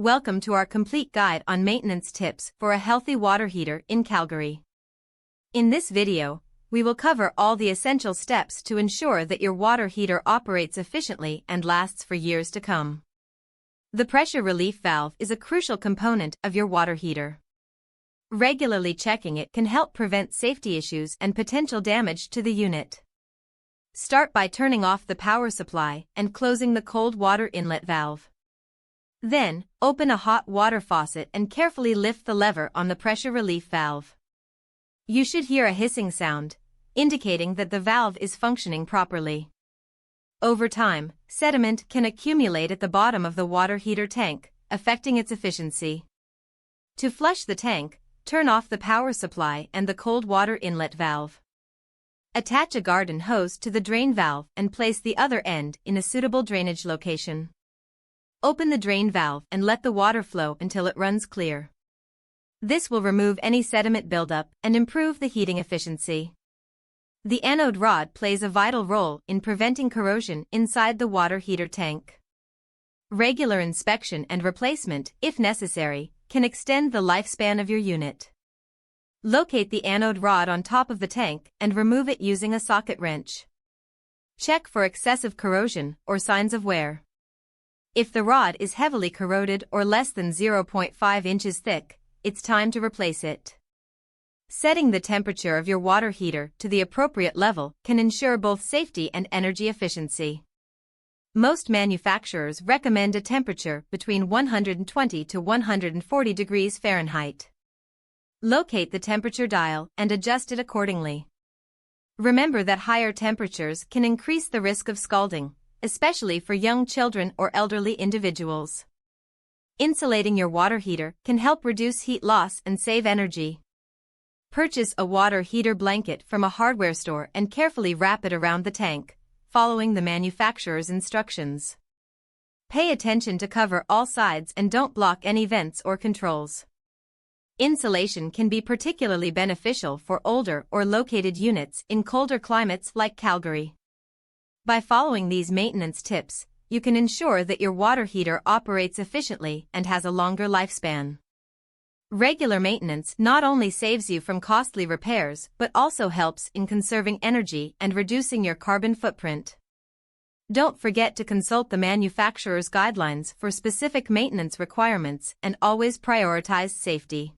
Welcome to our complete guide on maintenance tips for a healthy water heater in Calgary. In this video, we will cover all the essential steps to ensure that your water heater operates efficiently and lasts for years to come. The pressure relief valve is a crucial component of your water heater. Regularly checking it can help prevent safety issues and potential damage to the unit. Start by turning off the power supply and closing the cold water inlet valve. Then, open a hot water faucet and carefully lift the lever on the pressure relief valve. You should hear a hissing sound, indicating that the valve is functioning properly. Over time, sediment can accumulate at the bottom of the water heater tank, affecting its efficiency. To flush the tank, turn off the power supply and the cold water inlet valve. Attach a garden hose to the drain valve and place the other end in a suitable drainage location. Open the drain valve and let the water flow until it runs clear. This will remove any sediment buildup and improve the heating efficiency. The anode rod plays a vital role in preventing corrosion inside the water heater tank. Regular inspection and replacement, if necessary, can extend the lifespan of your unit. Locate the anode rod on top of the tank and remove it using a socket wrench. Check for excessive corrosion or signs of wear. If the rod is heavily corroded or less than 0.5 inches thick, it's time to replace it. Setting the temperature of your water heater to the appropriate level can ensure both safety and energy efficiency. Most manufacturers recommend a temperature between 120 to 140 degrees Fahrenheit. Locate the temperature dial and adjust it accordingly. Remember that higher temperatures can increase the risk of scalding, especially for young children or elderly individuals. Insulating your water heater can help reduce heat loss and save energy. Purchase a water heater blanket from a hardware store and carefully wrap it around the tank, following the manufacturer's instructions. Pay attention to cover all sides and don't block any vents or controls. Insulation can be particularly beneficial for older or located units in colder climates like Calgary. By following these maintenance tips, you can ensure that your water heater operates efficiently and has a longer lifespan. Regular maintenance not only saves you from costly repairs but also helps in conserving energy and reducing your carbon footprint. Don't forget to consult the manufacturer's guidelines for specific maintenance requirements and always prioritize safety.